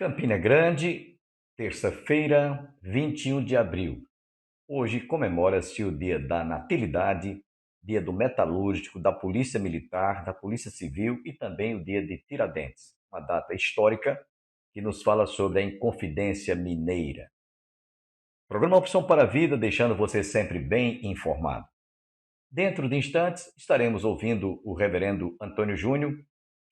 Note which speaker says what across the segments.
Speaker 1: Campina Grande, terça-feira, 21 de abril. Hoje comemora-se o Dia da Natalidade, Dia do Metalúrgico, da Polícia Militar, da Polícia Civil e também o Dia de Tiradentes, uma data histórica que nos fala sobre a Inconfidência Mineira. Programa Opção para a Vida, deixando você sempre bem informado. Dentro de instantes, estaremos ouvindo o reverendo Antônio Júnior,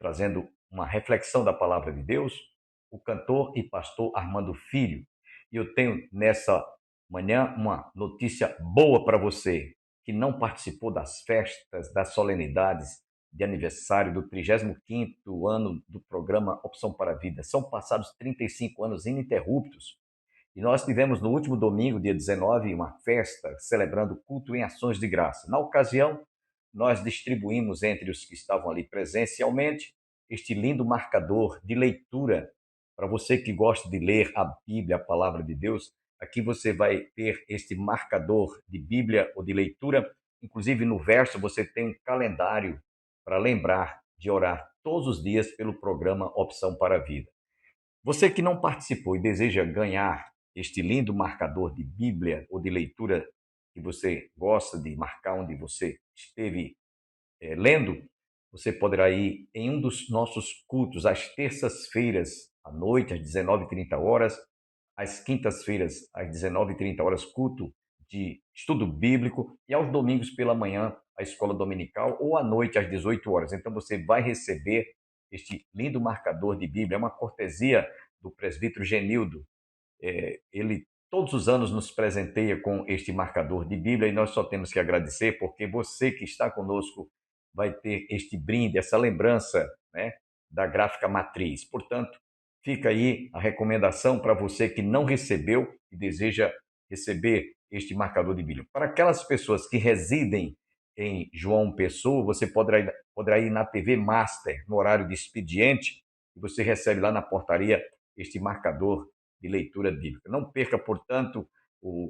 Speaker 1: trazendo uma reflexão da Palavra de Deus, o cantor e pastor Armando Filho. E eu tenho nessa manhã uma notícia boa para você, que não participou das festas, das solenidades de aniversário do 35º ano do programa Opção para a Vida. São passados 35 anos ininterruptos. E nós tivemos no último domingo, dia 19, uma festa celebrando o culto em ações de graça. Na ocasião, nós distribuímos entre os que estavam ali presencialmente este lindo marcador de leitura. Para você que gosta de ler a Bíblia, a Palavra de Deus, aqui você vai ter este marcador de Bíblia ou de leitura. Inclusive no verso você tem um calendário para lembrar de orar todos os dias pelo programa Opção para a Vida. Você que não participou e deseja ganhar este lindo marcador de Bíblia ou de leitura que você gosta de marcar onde você esteve lendo, você poderá ir em um dos nossos cultos às terças-feiras à noite, às 19h30, às quintas-feiras, às 19h30, culto de estudo bíblico, e aos domingos pela manhã, a escola dominical, ou à noite, às 18 horas. Então você vai receber este lindo marcador de Bíblia, é uma cortesia do presbítero Genildo. Ele todos os anos nos presenteia com este marcador de Bíblia e nós só temos que agradecer, porque você que está conosco vai ter este brinde, essa lembrança, né, da gráfica matriz. Portanto, fica aí a recomendação para você que não recebeu e deseja receber este marcador de Bíblia. Para aquelas pessoas que residem em João Pessoa, você poderá ir na TV Master, no horário de expediente, e você recebe lá na portaria este marcador de leitura bíblica. Não perca, portanto,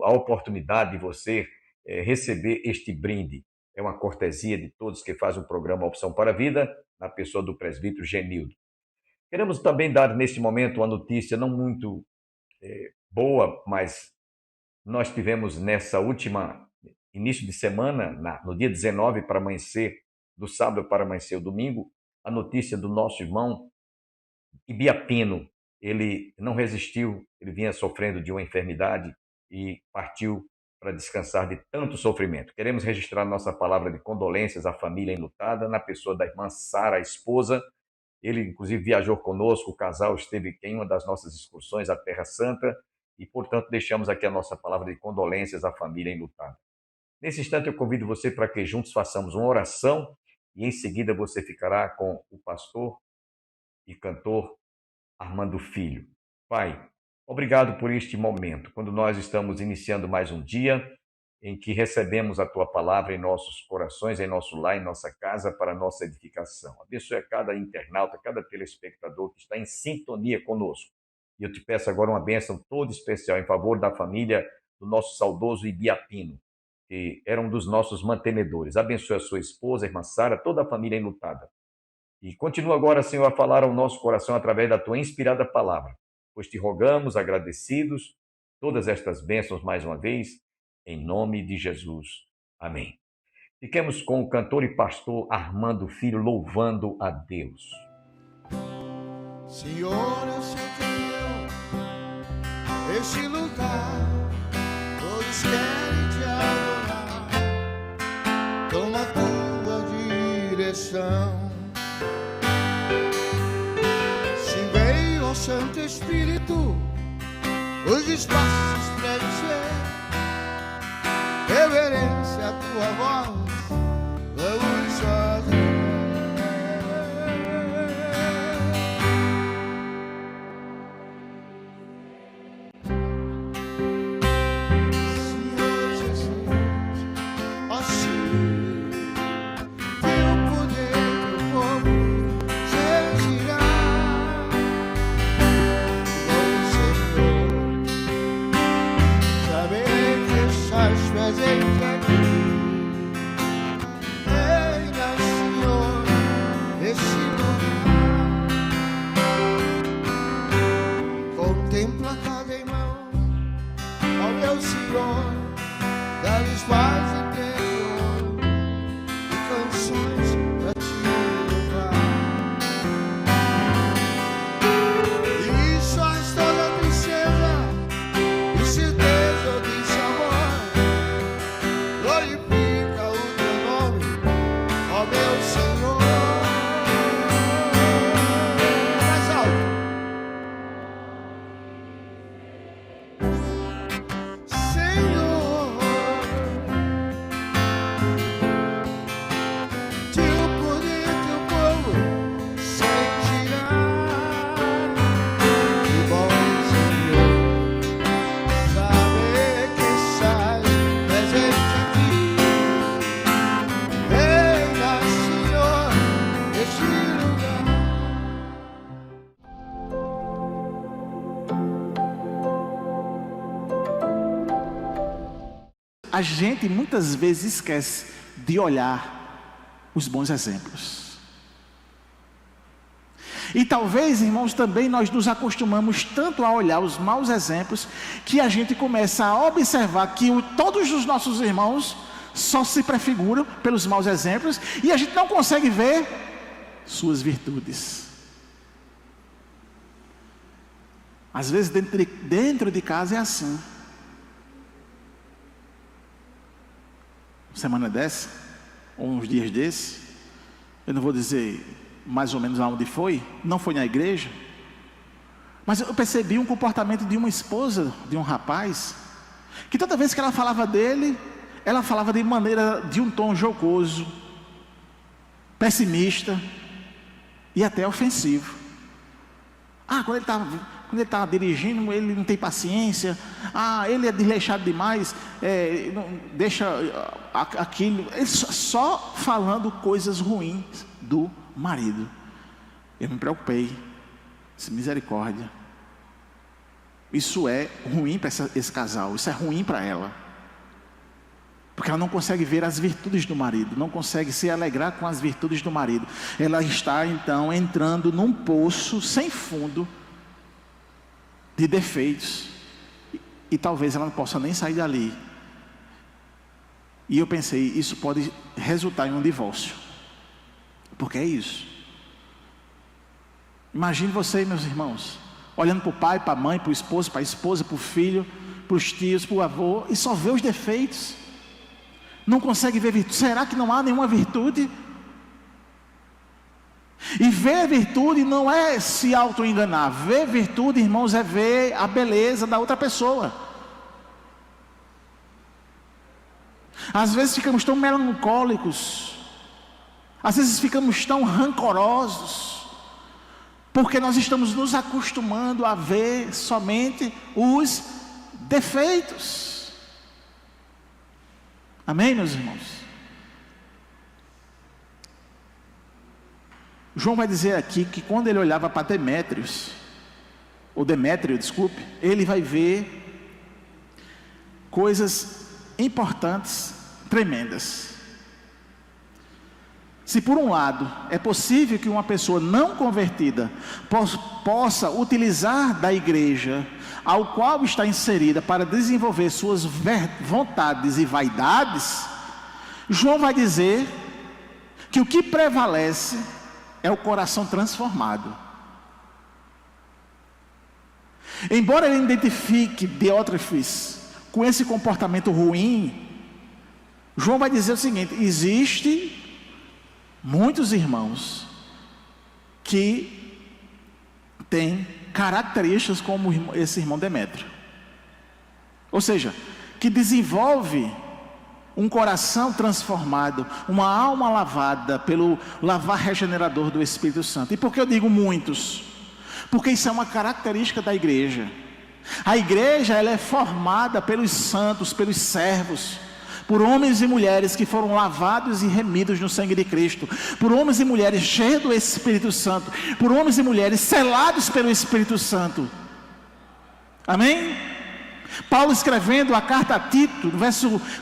Speaker 1: a oportunidade de você receber este brinde. É uma cortesia de todos que fazem o programa Opção para a Vida, na pessoa do presbítero Genildo. Queremos também dar, neste momento, uma notícia não muito boa, mas nós tivemos nessa última início de semana, no dia 19 para amanhecer, do sábado para amanhecer o domingo, a notícia do nosso irmão Ibiapino. Ele não resistiu, ele vinha sofrendo de uma enfermidade e partiu para descansar de tanto sofrimento. Queremos registrar nossa palavra de condolências à família enlutada, na pessoa da irmã Sara, a esposa. Ele, inclusive, viajou conosco, o casal esteve em uma das nossas excursões à Terra Santa e, portanto, deixamos aqui a nossa palavra de condolências à família enlutada. Nesse instante, eu convido você para que juntos façamos uma oração e, em seguida, você ficará com o pastor e cantor Armando Filho. Pai, obrigado por este momento, quando nós estamos iniciando mais um dia em que recebemos a Tua palavra em nossos corações, em nosso lar, em nossa casa, para a nossa edificação. Abençoe a cada internauta, cada telespectador que está em sintonia conosco. E eu te peço agora uma bênção toda especial em favor da família do nosso saudoso Ibiapino, que era um dos nossos mantenedores. Abençoe a sua esposa, a irmã Sara, toda a família enlutada. E continua agora, Senhor, a falar ao nosso coração através da Tua inspirada palavra, pois te rogamos, agradecidos, todas estas bênçãos mais uma vez, em nome de Jesus. Amém. Fiquemos com o cantor e pastor Armando Filho, louvando a Deus.
Speaker 2: Senhor, eu sei que este lugar, todos querem te adorar, toma a tua direção. Santo Espírito, os espaços preencher, reverência à tua voz, vamos fazer. Senhor Jesus, ó Senhor, teu poder, teu povo sentirá. Presente aqui, Senhor, dá-lhes paz interior e canções pra te louvar. E faz toda tristeza e certeza de amor. Glorifica o teu nome, ó meu Senhor. Mais alto. Senhor, teu poder, teu povo sentirá. Que bom, Senhor, saber que estás presente aqui. Reina, Senhor, neste lugar.
Speaker 3: A gente muitas vezes esquece de olhar os bons exemplos. E talvez, irmãos, também nós nos acostumamos tanto a olhar os maus exemplos, que a gente começa a observar que todos os nossos irmãos só se prefiguram pelos maus exemplos, e a gente não consegue ver suas virtudes. Às vezes dentro de casa é assim. Semana dessa, ou uns dias desse, eu não vou dizer mais ou menos aonde foi, não foi na igreja, mas eu percebi um comportamento de uma esposa, de um rapaz, que toda vez que ela falava dele, ela falava de maneira, de um tom jocoso, pessimista e até ofensivo. Quando ele estava dirigindo, ele não tem paciência. Ele é desleixado demais. Não deixa aquilo. Ele só falando coisas ruins do marido. Eu me preocupei. Disse, misericórdia. Isso é ruim para esse casal. Isso é ruim para ela. Porque ela não consegue ver as virtudes do marido. Não consegue se alegrar com as virtudes do marido. Ela está então entrando num poço sem fundo de defeitos, e talvez ela não possa nem sair dali. E eu pensei, isso pode resultar em um divórcio, porque é isso. Imagine você, meus irmãos, olhando para o pai, para a mãe, para o esposo, para a esposa, para o filho, para os tios, para o avô, e só vê os defeitos, não consegue ver virtude. Será que não há nenhuma virtude? E ver virtude não é se auto-enganar. Ver virtude, irmãos, é ver a beleza da outra pessoa. Às vezes ficamos tão melancólicos, às vezes ficamos tão rancorosos, porque nós estamos nos acostumando a ver somente os defeitos. Amém, meus irmãos? João vai dizer aqui que quando ele olhava para Demétrio, ele vai ver coisas importantes, tremendas. Se por um lado é possível que uma pessoa não convertida possa utilizar da igreja ao qual está inserida para desenvolver suas vontades e vaidades, João vai dizer que o que prevalece é o coração transformado. Embora ele identifique Diótrefes com esse comportamento ruim, João vai dizer o seguinte: existe muitos irmãos que têm características como esse irmão Demétrio, ou seja, que desenvolve um coração transformado, uma alma lavada pelo lavar regenerador do Espírito Santo. E por que eu digo muitos? Porque isso é uma característica da igreja. A igreja, ela é formada pelos santos, pelos servos, por homens e mulheres que foram lavados e remidos no sangue de Cristo, por homens e mulheres cheios do Espírito Santo, por homens e mulheres selados pelo Espírito Santo. Amém? Paulo, escrevendo a carta a Tito,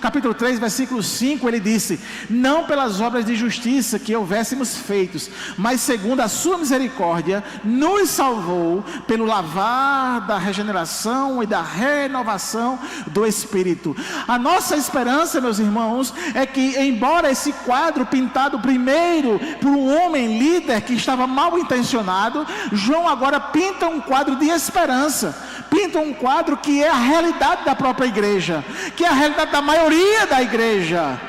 Speaker 3: capítulo 3, versículo 5, ele disse: não pelas obras de justiça que houvéssemos feitos, mas segundo a sua misericórdia, nos salvou pelo lavar da regeneração e da renovação do Espírito. A nossa esperança, meus irmãos, é que, embora esse quadro pintado primeiro por um homem líder que estava mal intencionado, João agora pinta um quadro de esperança, pinta um quadro que é a realidade da própria igreja, que é a realidade da maioria da igreja.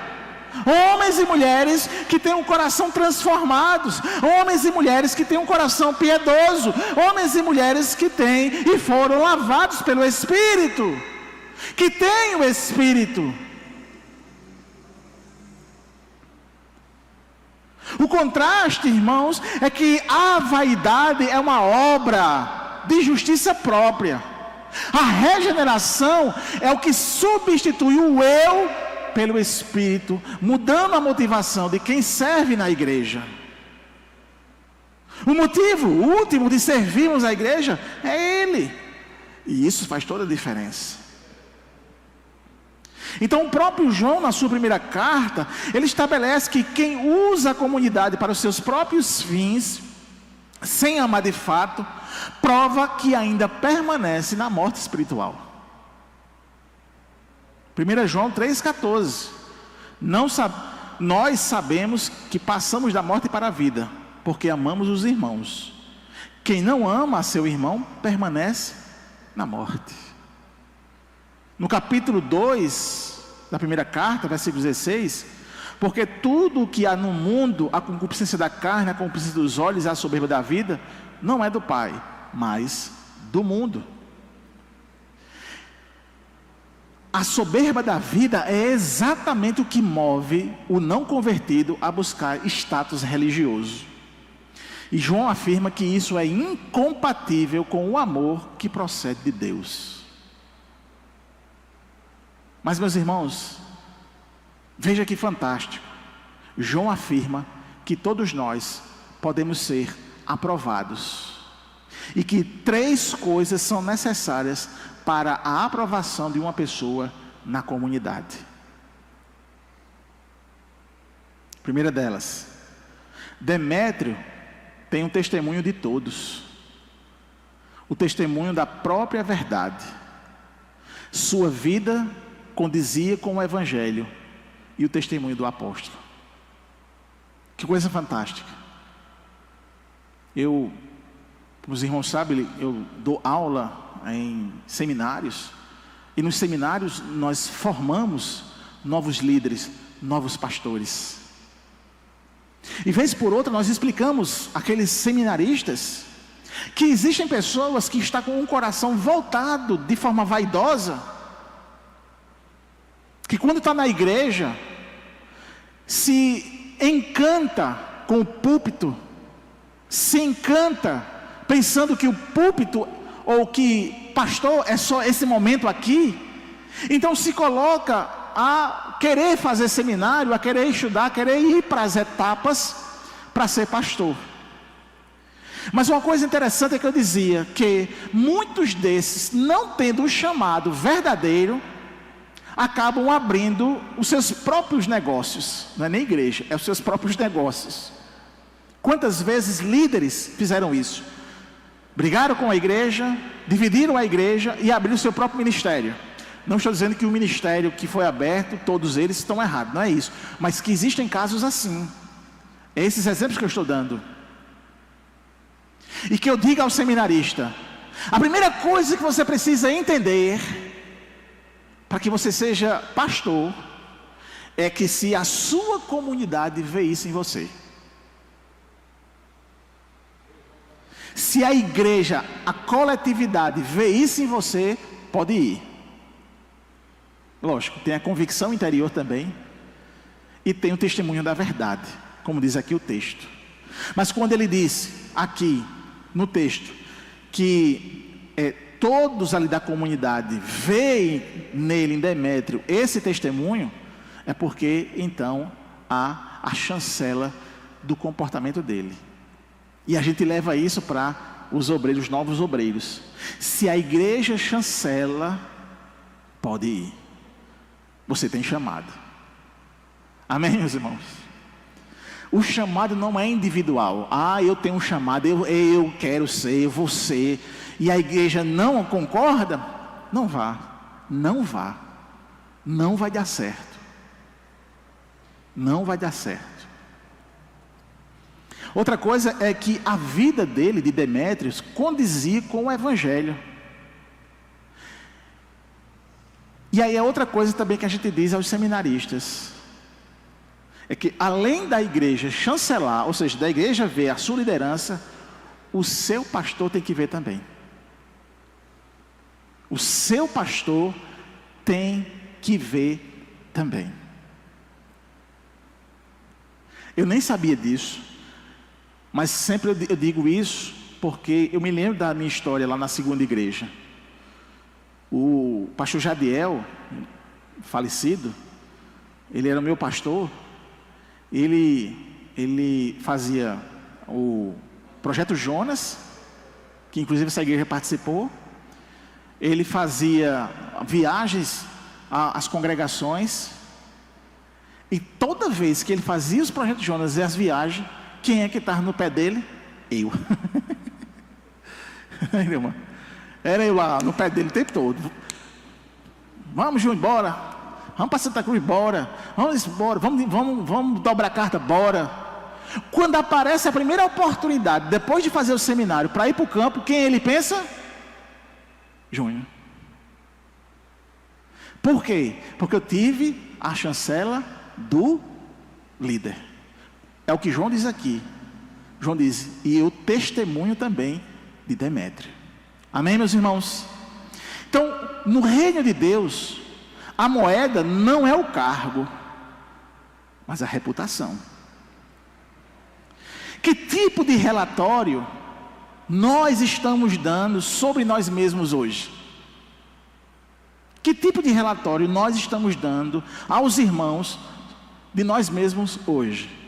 Speaker 3: Homens e mulheres que têm um coração transformados, homens e mulheres que têm um coração piedoso, homens e mulheres que têm e foram lavados pelo Espírito, que têm o Espírito. O contraste, irmãos, é que a vaidade é uma obra de justiça própria. A regeneração é o que substitui o eu pelo Espírito, mudando a motivação de quem serve na igreja. O motivo último de servirmos a igreja é Ele, e isso faz toda a diferença. Então o próprio João, na sua primeira carta, ele estabelece que quem usa a comunidade para os seus próprios fins, sem amar de fato, prova que ainda permanece na morte espiritual. 1 João 3,14. Nós sabemos que passamos da morte para a vida, porque amamos os irmãos. Quem não ama a seu irmão, permanece na morte. No capítulo 2 da primeira carta, versículo 16, porque tudo o que há no mundo, a concupiscência da carne, a concupiscência dos olhos, a soberba da vida, não é do Pai, mas do mundo. A soberba da vida é exatamente o que move o não convertido a buscar status religioso. E João afirma que isso é incompatível com o amor que procede de Deus. Mas, meus irmãos, veja que fantástico. João afirma que todos nós podemos ser aprovados, e que 3 coisas são necessárias para a aprovação de uma pessoa na comunidade. Primeira delas, Demétrio tem um testemunho de todos, o testemunho da própria verdade. Sua vida condizia com o Evangelho e o testemunho do apóstolo. Que coisa fantástica. Como os irmãos sabem, eu dou aula em seminários, e nos seminários nós formamos novos líderes, novos pastores. E vez por outra nós explicamos àqueles seminaristas que existem pessoas que estão com um coração voltado de forma vaidosa, que quando está na igreja se encanta com o púlpito, se encanta pensando que o púlpito ou que pastor é só esse momento aqui, então se coloca a querer fazer seminário, a querer estudar, a querer ir para as etapas para ser pastor. Mas uma coisa interessante é que eu dizia que muitos desses, não tendo o chamado verdadeiro, acabam abrindo os seus próprios negócios. Não é nem igreja, é os seus próprios negócios. Quantas vezes líderes fizeram isso? Brigaram com a igreja, dividiram a igreja e abriram o seu próprio ministério. Não estou dizendo que o ministério que foi aberto, todos eles estão errados, não é isso. Mas que existem casos assim. É esses exemplos que eu estou dando. E que eu diga ao seminarista: a primeira coisa que você precisa entender, para que você seja pastor, é que se a sua comunidade vê isso em você, se a igreja, a coletividade vê isso em você, pode ir. Lógico, tem a convicção interior também, e tem o testemunho da verdade, como diz aqui o texto. Mas quando ele diz aqui no texto que todos ali da comunidade veem nele, em Demétrio, esse testemunho, é porque então há a chancela do comportamento dele. E a gente leva isso para os obreiros, os novos obreiros. Se a igreja chancela pode ir. Você tem chamado. Amém, meus irmãos? O chamado não é individual. Eu tenho um chamado, eu quero ser, eu vou ser. E a igreja não concorda? Não vá. Não vá. Não vai dar certo. Não vai dar certo. Outra coisa é que a vida dele, de Demétrios, condizia com o evangelho. E aí é outra coisa também que a gente diz aos seminaristas. É que além da igreja chancelar, ou seja, da igreja ver a sua liderança, o seu pastor tem que ver também. O seu pastor tem que ver também. Eu nem sabia disso, mas sempre eu digo isso porque eu me lembro da minha história lá na segunda igreja. O pastor Jadiel, falecido, ele era o meu pastor. Ele fazia o Projeto Jonas, que inclusive essa igreja participou. Ele fazia viagens às congregações. E toda vez que ele fazia os Projetos Jonas e as viagens, quem é que estava no pé dele? Eu. Era eu lá no pé dele o tempo todo. Vamos, Júnior, bora. Vamos para Santa Cruz, bora. Vamos dobrar a carta, bora. Quando aparece a primeira oportunidade, depois de fazer o seminário, para ir para o campo, quem ele pensa? Júnior. Por quê? Porque eu tive a chancela do líder. É o que João diz aqui. João diz, e eu testemunho também de Demétrio. Amém, meus irmãos? Então, no reino de Deus, a moeda não é o cargo, mas a reputação. Que tipo de relatório nós estamos dando sobre nós mesmos hoje? Que tipo de relatório nós estamos dando aos irmãos de nós mesmos hoje?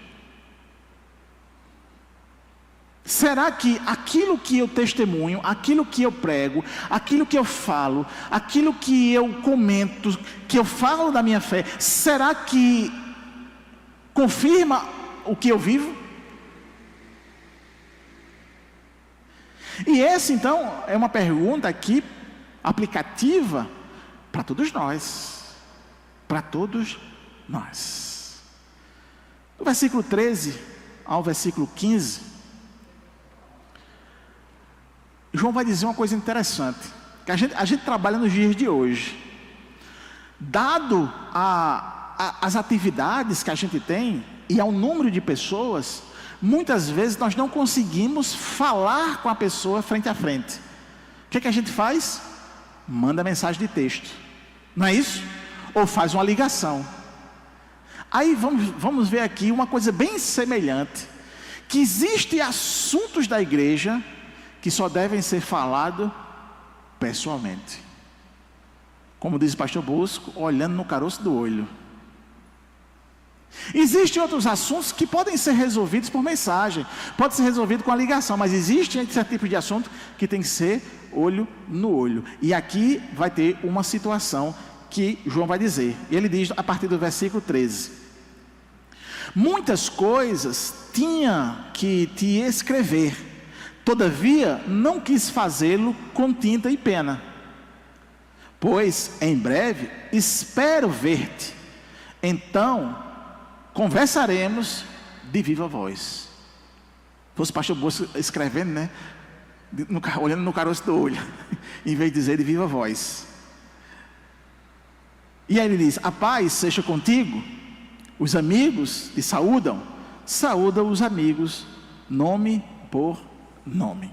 Speaker 3: Será que aquilo que eu testemunho, aquilo que eu prego, aquilo que eu falo, aquilo que eu comento, que eu falo da minha fé, será que confirma o que eu vivo? E essa então é uma pergunta aqui aplicativa para todos nós. Para todos nós. Do versículo 13 ao versículo 15, João vai dizer uma coisa interessante, que a gente trabalha nos dias de hoje. Dado as atividades que a gente tem e ao número de pessoas, muitas vezes nós não conseguimos falar com a pessoa frente a frente. O que a gente faz? Manda mensagem de texto, não é isso? Ou faz uma ligação. Aí vamos ver aqui uma coisa bem semelhante, que existem assuntos da igreja que só devem ser falados pessoalmente. Como diz o pastor Bosco, olhando no caroço do olho. Existem outros assuntos que podem ser resolvidos por mensagem, pode ser resolvido com a ligação, mas existe esse tipo de assunto que tem que ser olho no olho. E aqui vai ter uma situação que João vai dizer. Ele diz a partir do versículo 13: muitas coisas tinha que te escrever, todavia não quis fazê-lo com tinta e pena, pois em breve espero ver-te, então conversaremos de viva voz. Fosse o pastor Bosco escrevendo, né? Olhando no caroço do olho, em vez de dizer de viva voz. E aí ele diz: a paz seja contigo, os amigos te saúdam, saúda os amigos, nome por nome.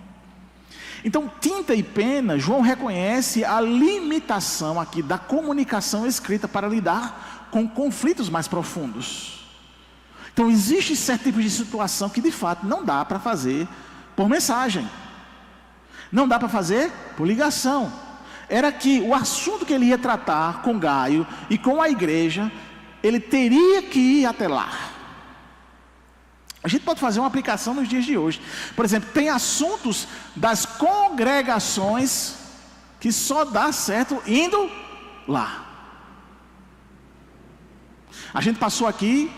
Speaker 3: Então, tinta e pena, João reconhece a limitação aqui da comunicação escrita para lidar com conflitos mais profundos. Então, existe certo tipo de situação que de fato não dá para fazer por mensagem, não dá para fazer por ligação. Era que o assunto que ele ia tratar com Gaio e com a igreja, ele teria que ir até lá. A gente pode fazer uma aplicação nos dias de hoje. Por exemplo, tem assuntos das congregações que só dá certo indo lá. A gente passou aqui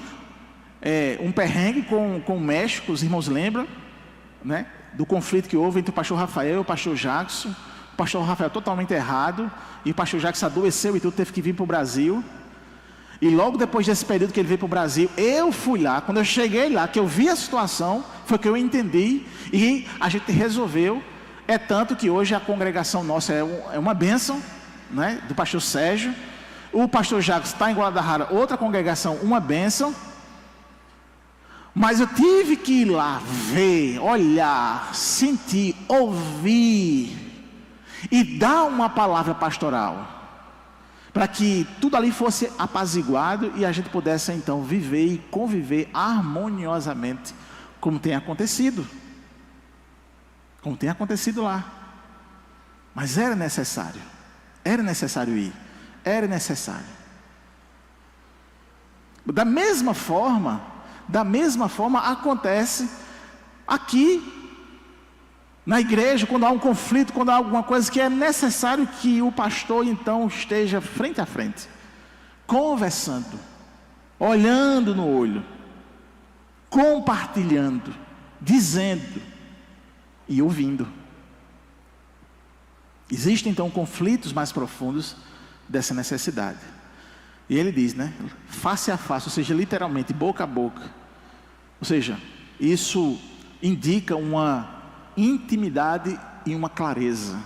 Speaker 3: um perrengue com o México, os irmãos lembram, né? Do conflito que houve entre o pastor Rafael e o pastor Jackson. O pastor Rafael totalmente errado, e o pastor Jackson adoeceu e tudo, teve que vir para o Brasil. E logo depois desse período que ele veio para o Brasil, eu fui lá. Quando eu cheguei lá, que eu vi a situação, foi que eu entendi e a gente resolveu. É tanto que hoje a congregação nossa é uma bênção, né? Do pastor Sérgio. O pastor Jacques está em Guadalajara, outra congregação, uma bênção. Mas eu tive que ir lá ver, olhar, sentir, ouvir e dar uma palavra pastoral, para que tudo ali fosse apaziguado e a gente pudesse então viver e conviver harmoniosamente, como tem acontecido lá. Mas era necessário ir, era necessário. Da mesma forma acontece aqui na igreja, quando há um conflito, quando há alguma coisa que é necessário que o pastor então esteja frente a frente, conversando, olhando no olho, compartilhando, dizendo e ouvindo. Existem então conflitos mais profundos dessa necessidade. E ele diz, né? Face a face, ou seja, literalmente, boca a boca. Ou seja, isso indica uma intimidade e uma clareza.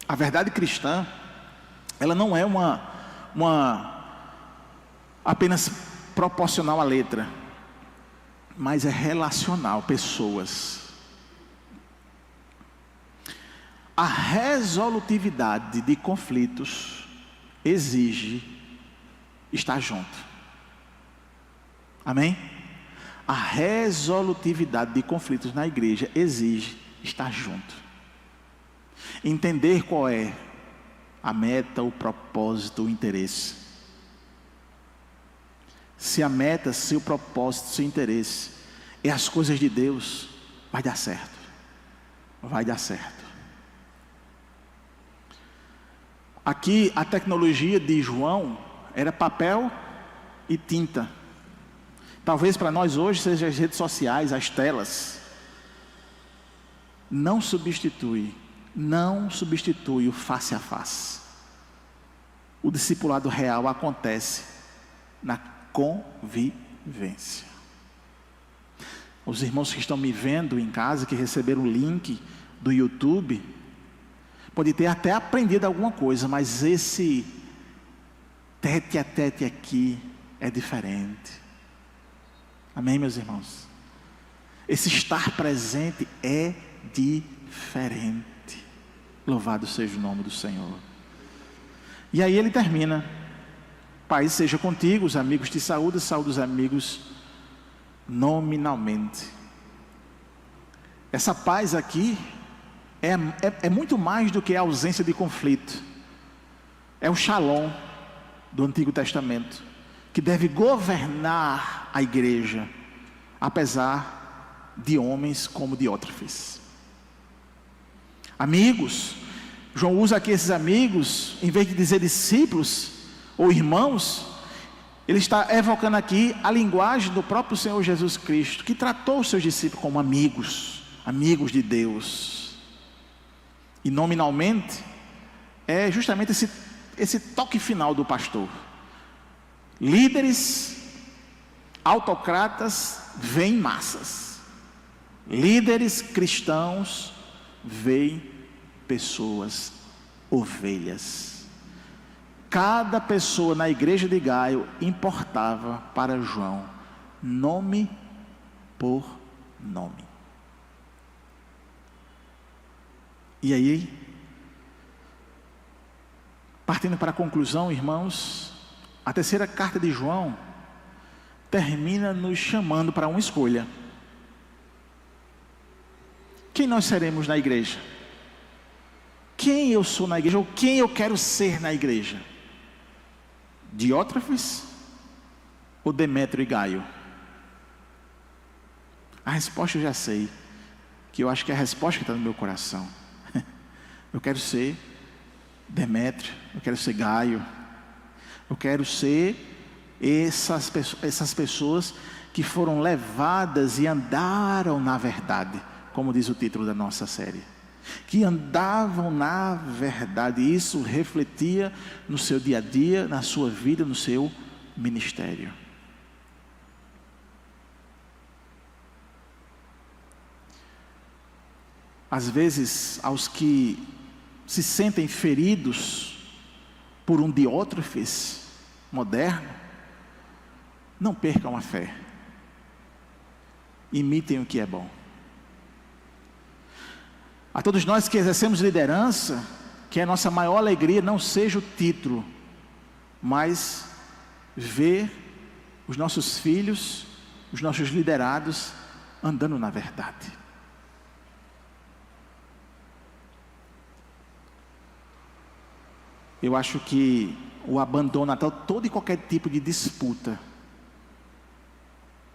Speaker 3: A verdade cristã, ela não é uma apenas proporcional à letra, mas é relacional, pessoas. A resolutividade de conflitos exige estar junto. Amém? A resolutividade de conflitos na igreja exige estar junto. Entender qual é a meta, o propósito, o interesse. Se a meta, se o propósito, se o interesse é as coisas de Deus, vai dar certo. Vai dar certo. Aqui a tecnologia de João era papel e tinta. Talvez para nós hoje sejam as redes sociais, as telas. Não substitui o face a face. O discipulado real acontece na convivência. Os irmãos que estão me vendo em casa, que receberam o link do YouTube, pode ter até aprendido alguma coisa, mas esse tete a tete aqui é diferente. Amém, meus irmãos? Esse estar presente é diferente. Louvado seja o nome do Senhor. E aí ele termina: paz seja contigo, os amigos te saúdam, saúda os amigos nominalmente. Essa paz aqui é muito mais do que a ausência de conflito. É o shalom do Antigo Testamento, que deve governar a igreja, apesar de homens como Diótrefes. Amigos, João usa aqui esses amigos, em vez de dizer discípulos ou irmãos, ele está evocando aqui a linguagem do próprio Senhor Jesus Cristo, que tratou os seus discípulos como amigos, amigos de Deus. E nominalmente, é justamente esse toque final do pastor. Líderes, autocratas, veem massas. Líderes cristãos veem pessoas, ovelhas. Cada pessoa na igreja de Gaio importava para João, nome por nome. E aí, partindo para a conclusão, irmãos, a terceira carta de João termina nos chamando para uma escolha. Quem nós seremos na igreja? Quem eu sou na igreja, ou quem eu quero ser na igreja? Diótrefes ou Demétrio e Gaio? A resposta eu já sei, que eu acho que é a resposta que está no meu coração. Eu quero ser Demétrio, eu quero ser Gaio, eu quero ser essas pessoas que foram levadas e andaram na verdade, como diz o título da nossa série. Que andavam na verdade, e isso refletia no seu dia a dia, na sua vida, no seu ministério. Às vezes, aos que se sentem feridos por um Diótrefes moderno, não percam a fé. Imitem o que é bom. A todos nós que exercemos liderança, que a nossa maior alegria não seja o título, mas ver os nossos filhos, os nossos liderados andando na verdade. Eu acho que o abandono a todo e qualquer tipo de disputa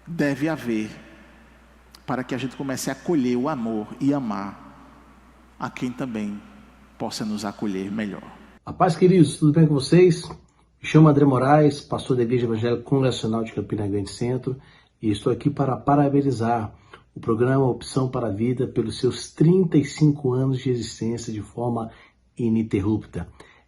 Speaker 3: deve haver, para que a gente comece a acolher o amor e amar a quem também possa nos acolher melhor.
Speaker 4: A paz, queridos, tudo bem com vocês? Me chamo André Moraes, pastor da Igreja Evangélica Congregacional de Campina Grande Centro, e estou aqui para parabenizar o programa Opção para a Vida pelos seus 35 anos de existência de forma ininterrupta.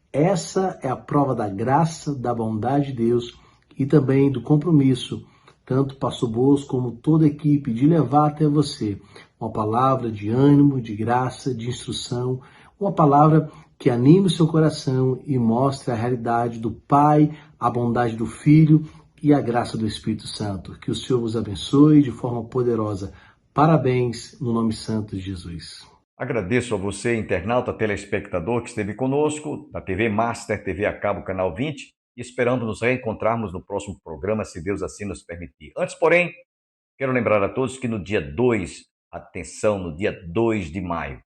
Speaker 4: Essa é a prova da graça, da bondade de Deus e também do compromisso, tanto o pastor Bosco como toda a equipe, de levar até você uma palavra de ânimo, de graça, de instrução, uma palavra que anime o seu coração e mostre a realidade do Pai, a bondade do Filho e a graça do Espírito Santo. Que o Senhor vos abençoe de forma poderosa. Parabéns no nome santo de Jesus.
Speaker 1: Agradeço a você, internauta, telespectador, que esteve conosco, da TV Master, TV a cabo, canal 20, e esperamos nos reencontrarmos no próximo programa, se Deus assim nos permitir. Antes, porém, quero lembrar a todos que no dia 2, atenção, no dia 2 de maio,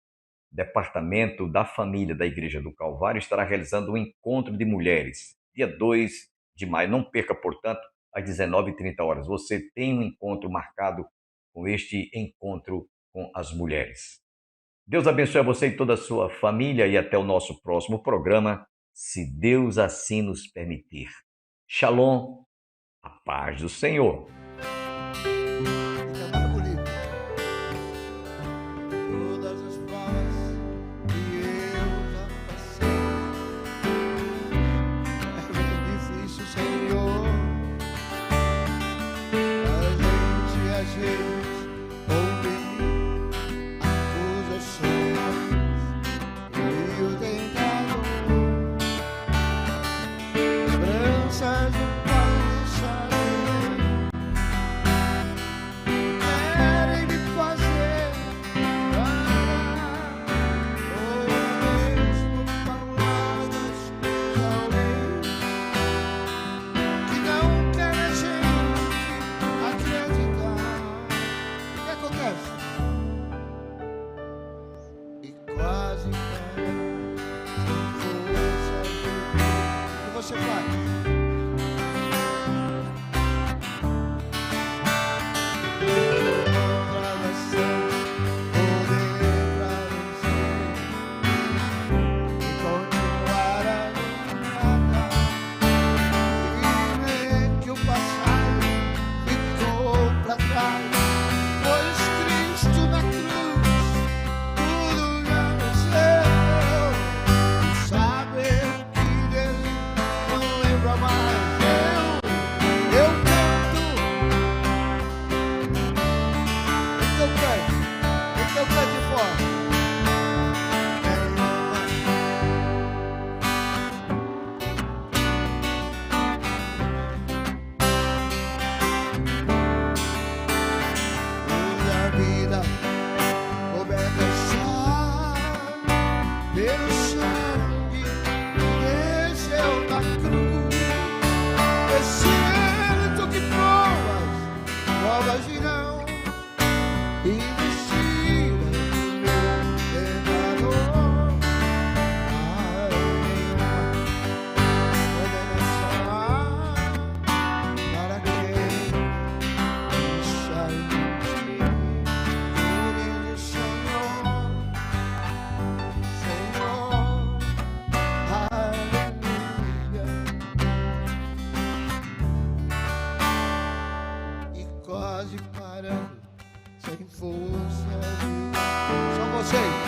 Speaker 1: o Departamento da Família da Igreja do Calvário estará realizando um encontro de mulheres. Dia 2 de maio, não perca, portanto, às 19h30. Você tem um encontro marcado com este encontro com as mulheres. Deus abençoe a você e toda a sua família e até o nosso próximo programa, se Deus assim nos permitir. Shalom, a paz do Senhor.
Speaker 2: Fica mais bonito. Todas as provas que eu já passei, é bem difícil, Senhor. A gente às vezes ouve acusações e o tentador, lembranças do passado. Querem me fazer parar, ou mesmo palavras que já ouvi, que não querem a gente acreditar. O que acontece? E quase cai, sem força. O que você faz? Saber que dele não Sei.